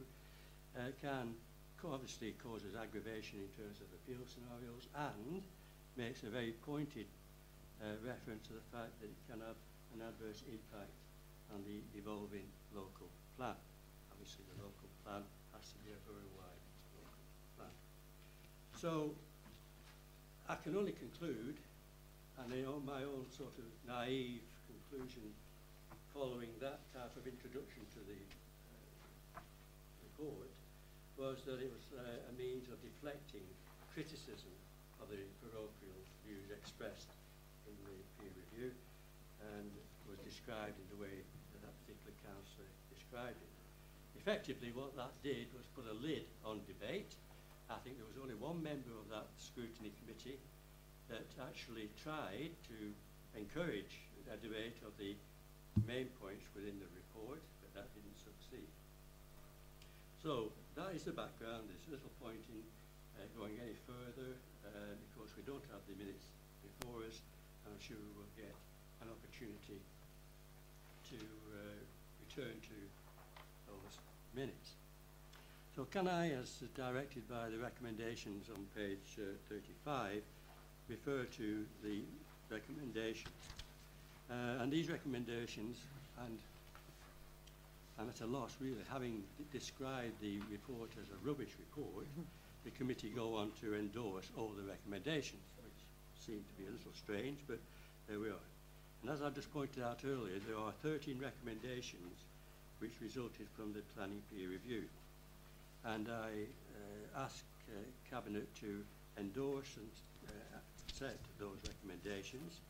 can obviously causes aggravation in terms of appeal scenarios, and makes a very pointed reference to the fact that it can have an adverse impact on the evolving local plan. Obviously the local plan has to be a borough-wide local plan. So I can only conclude, and my own sort of naive conclusion following that type of introduction to the report, was that it was a means of deflecting criticism of the parochial views expressed in the peer review, and was described in the way that that particular councillor described it. Effectively, what that did was put a lid on debate. I think there was only one member of that scrutiny committee that actually tried to encourage a debate of the main points within the report, but that didn't succeed. So that is the background. There's little point in going any further because we don't have the minutes before us. I'm sure we will get an opportunity to return to those minutes. So can I, as directed by the recommendations on page 35, refer to the recommendations? And these recommendations, and I'm at a loss really, having described the report as a rubbish report, the committee go on to endorse all the recommendations, which seem to be a little strange, but there we are. And as I just pointed out earlier, there are 13 recommendations which resulted from the planning peer review. And I ask Cabinet to endorse and accept those recommendations,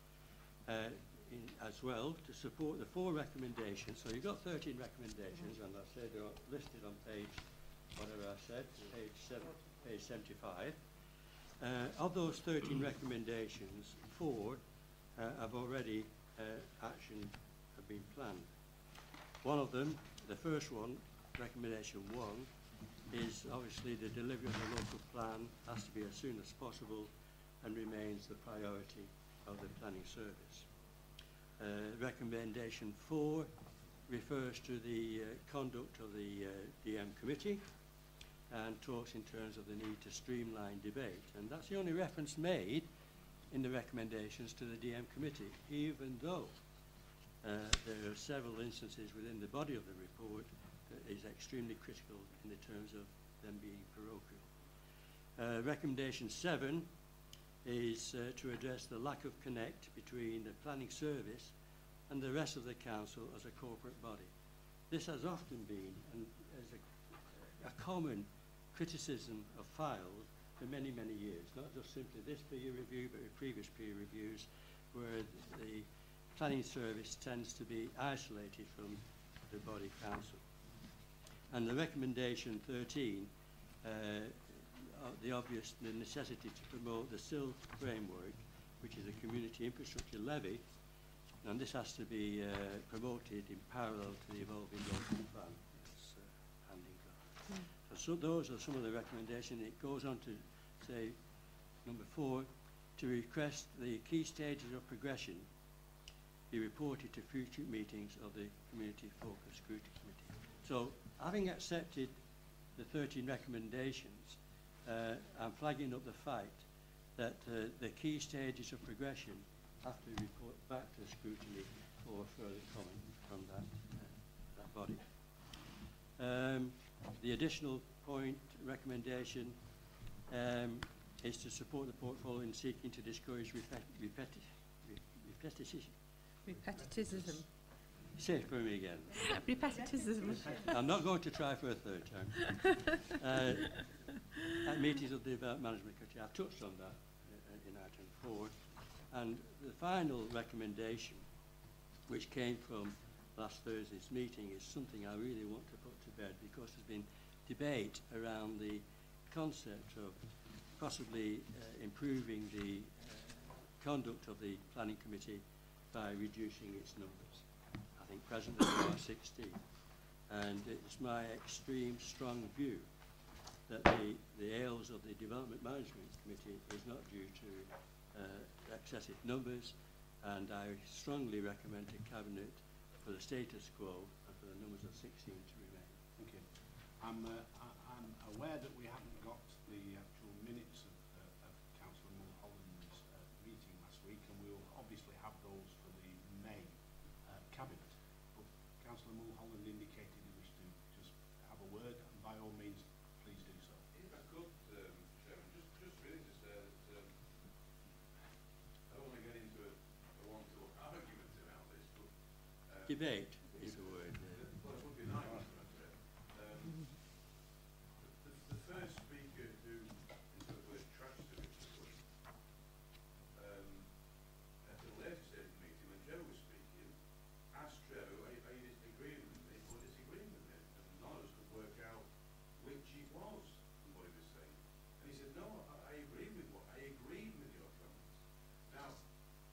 as well to support the 4 recommendations. So you've got 13 recommendations, and I said they're listed on page, whatever I said, page 75. Of those 13 recommendations, 4 have already have been planned. One of them, the first one, recommendation 1, is obviously the delivery of the local plan has to be as soon as possible and remains the priority of the planning service. Recommendation 4 refers to the conduct of the DM committee and talks in terms of the need to streamline debate. And that's the only reference made in the recommendations to the DM committee, even though there are several instances within the body of the report that is extremely critical in the terms of them being parochial. Recommendation 7 is to address the lack of connect between the planning service and the rest of the council as a corporate body. This has often been and as a common criticism of Fylde for many, many years, not just simply this peer review, but previous peer reviews, where the planning service tends to be isolated from the body council. And the recommendation 13, the necessity to promote the SIL framework, which is a community infrastructure levy, and this has to be promoted in parallel to the evolving local plan. It's hand in glove. So So those are some of the recommendations. It goes on to say, number 4, to request the key stages of progression be reported to future meetings of the Community Focus Scrutiny Committee. So, having accepted the 13 recommendations, I'm flagging up the fact that the key stages of progression have to report back to scrutiny for further comment from that body. The additional point recommendation is to support the portfolio in seeking to discourage Repetitism. Say it for me again. Repetitism. I'm not going to try for a third time. At meetings of the Development Management Committee, I've touched on that in item 4. And the final recommendation, which came from last Thursday's meeting, is something I really want to put to bed, because there's been debate around the concept of possibly improving the conduct of the Planning Committee by reducing its numbers. I think presently there are 16. And it's my extreme strong view that the ails of the Development Management Committee is not due to excessive numbers, and I strongly recommend to Cabinet for the status quo and for the numbers of 16 to remain. Thank you. I'm aware that we haven't got the actual minutes of Councillor Mulholland's meeting last week, and we will obviously have those for the May Cabinet. But Councillor Mulholland indicated he wished to just have a word, and by all means, please do so. If I could, Chairman, just really to say that I don't want to get into a one-to-one argument about this, but Debate is the word. well, it would be nice, wouldn't it? The first speaker who used the word trash to it at the later stage of the meeting, when Joe was speaking, asked Joe, are you disagreeing with me or disagreeing with me? And none of us could work out which it was and what he was saying. And he said, no, I agree with your comments. Now,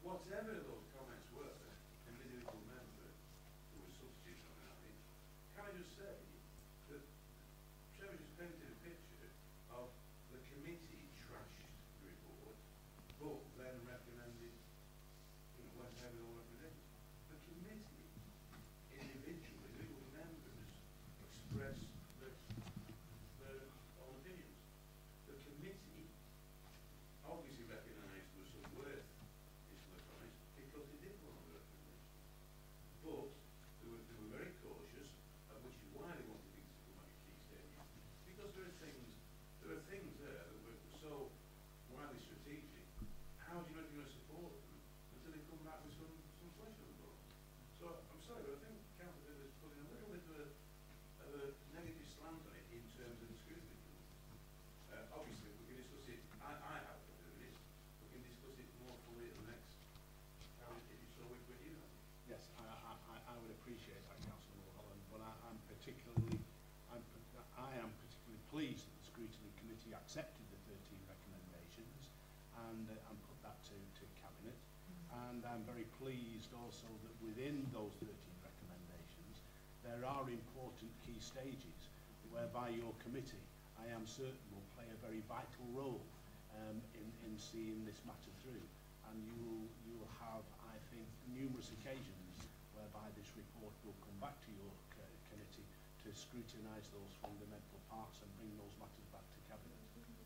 whatever those comments were, an individual member who was substituting on that, can I just say that Trevor just painted a picture of the committee trashed the report, but then recommended, went ahead with all recommendations. The committee, individual members, expressed their own opinions. The committee obviously recognised there was some worth in some of the comments because they did one of the recommendations. But they were very cautious, which is why they wanted things to come at key stages. Because there are things there that were so widely strategic. How do you know if you're going to support them until they come back with some flesh on the bone? So I'm sorry, but I think Council Bill is putting a little bit of a negative slant on it in terms of the scrutiny. Obviously, we can discuss it. I have to do this. We can discuss it more fully at the next Cabinet if you so wish with you. Yes, I would appreciate that, Councillor Mulholland, but I am particularly pleased that the Scrutiny Committee accepted the 13 recommendations and put that to Cabinet. And I'm very pleased also that within those 13 recommendations there are important key stages whereby your committee, I am certain, will play a very vital role in seeing this matter through. And you will have, I think, numerous occasions whereby this report will come back to your committee to scrutinise those fundamental parts and bring those matters back to Cabinet.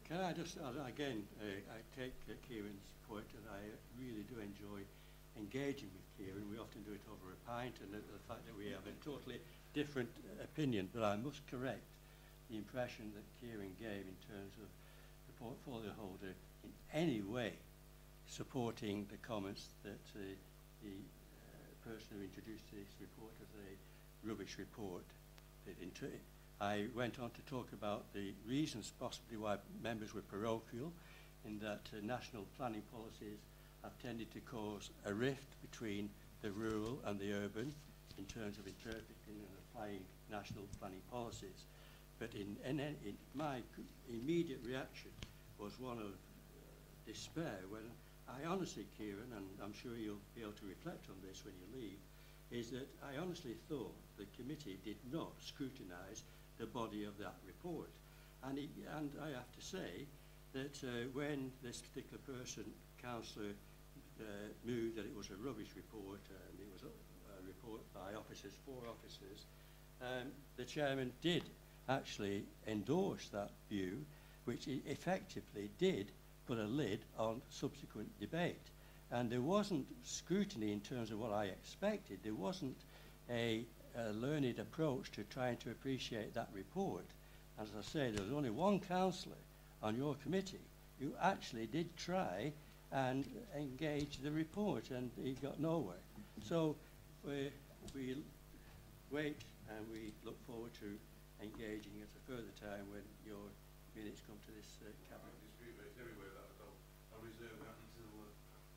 Can I just, again, I take Kieran's point, and I really do enjoy engaging with Kieran. We often do it over a pint, and the fact that we have a totally different opinion, but I must correct the impression that Kieran gave in terms of the portfolio holder in any way supporting the comments that the person who introduced this report as a rubbish report did into it. I went on to talk about the reasons possibly why members were parochial, in that national planning policies have tended to cause a rift between the rural and the urban in terms of interpreting and applying national planning policies. But in my immediate reaction was one of despair when I honestly, Kieran, and I'm sure you'll be able to reflect on this when you leave, is that I honestly thought the committee did not scrutinise the body of that report. And I have to say that when this particular person, councillor, moved that it was a rubbish report and it was a report by officers for officers, the chairman did actually endorse that view, which effectively did put a lid on subsequent debate. And there wasn't scrutiny in terms of what I expected. There wasn't a learned approach to trying to appreciate that report. As I say, there was only one councillor on your committee who actually did try and engage the report, and he got nowhere. So we wait and we look forward to engaging at a further time when your minutes come to this cabinet. I disagree, but it's everywhere that I'll reserve that until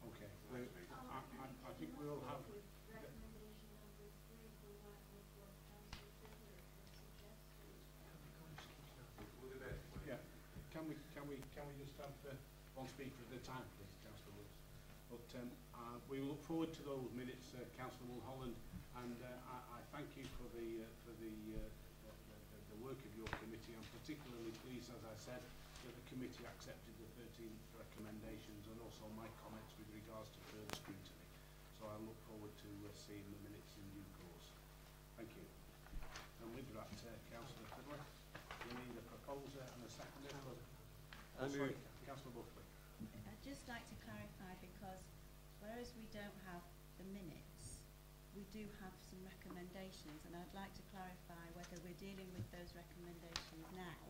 Okay. I think we all have. Yeah. Can we just have one speaker at a time, please, Councillor Wills? But we look forward to those minutes, Councillor Mulholland, and I thank you for the work of your committee. I'm particularly pleased, as I said, that the committee accepted the 13 recommendations and also my comments with regards to further scrutiny. So I look forward to seeing the minutes in due course. Thank you. And with that, Councillor Fylde, we need a proposer and a seconder. Sorry, Councillor Buckley. I'd just like to clarify, because whereas we don't have the minutes, we do have some recommendations, and I'd like to clarify whether we're dealing with those recommendations now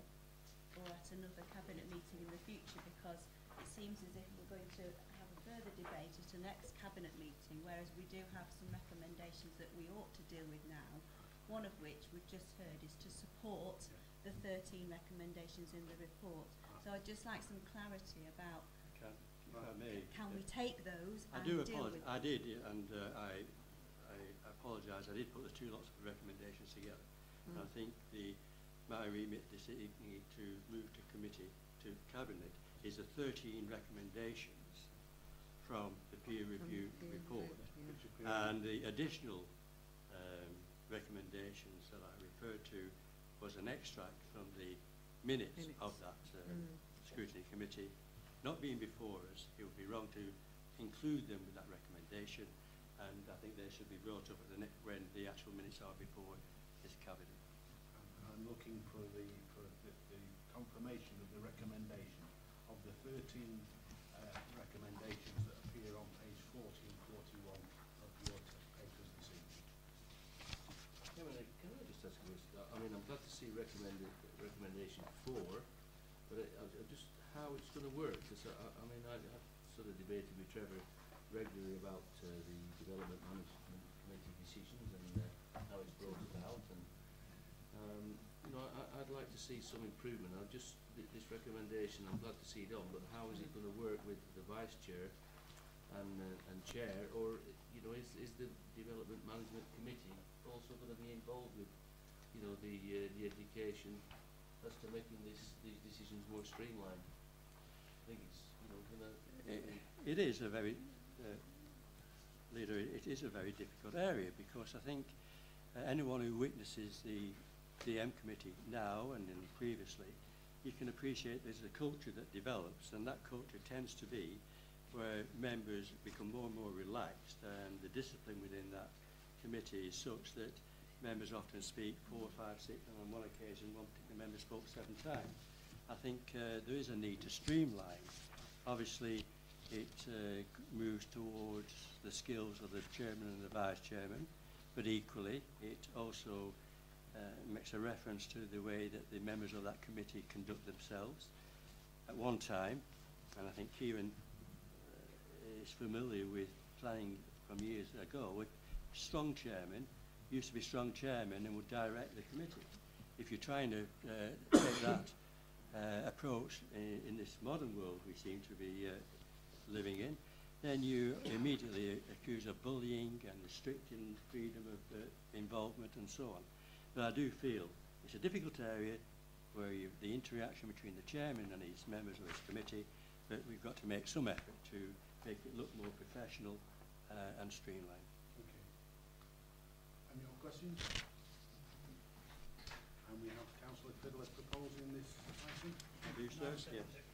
or at another cabinet meeting in the future, because it seems as if we're going to have a further debate at the next cabinet meeting, whereas we do have some recommendations that we ought to deal with now, one of which we've just heard is to support the 13 recommendations in the report. So I'd just like some clarity about can we take those and deal with them? I did, and I apologise. I did put the two lots of recommendations together. And I think my remit this evening to move to committee, to cabinet, is the 13 recommendations from the peer review report. And the additional recommendations that I referred to was an extract from the minutes of that scrutiny committee. Not being before us, it would be wrong to include them with that recommendation, and I think they should be brought up at when the actual minutes are before this cabinet. I'm looking for the confirmation of the recommendation of the 13 recommendations that appear on page 40 and 41 of your papers this evening. Can I just ask you, I mean, I'm glad to see recommendation 4, but I just how it's going to work, because I mean, I've sort of debated with Trevor regularly about the development management committee decisions and how it's brought about, and you know, I'd like to see some improvement. This recommendation, I'm glad to see it on, but how is it going to work with the vice chair and chair, or you know, is the development management committee also going to be involved with, you know, the education as to making these decisions more streamlined? I think it's, you know, it is a very leader. It is a very difficult area, because I think anyone who witnesses the DM committee now and previously, you can appreciate there's a culture that develops, and that culture tends to be where members become more and more relaxed, and the discipline within that committee is such that members often speak 4, 5, 6, and on one occasion one particular member spoke 7 times. I think there is a need to streamline. Obviously, it moves towards the skills of the chairman and the vice chairman, but equally it also makes a reference to the way that the members of that committee conduct themselves. At one time, and I think Kieran is familiar with planning from years ago, with strong chairman used to be strong chairman and would direct the committee. If you're trying to take that approach in this modern world we seem to be living in, then you immediately accuse of bullying and restricting freedom of involvement and so on. But I do feel it's a difficult area where the interaction between the chairman and his members of his committee, but we've got to make some effort to make it look more professional and streamlined. Okay. Any other questions? And we have Councillor Fylde proposing this item. councillors, yes.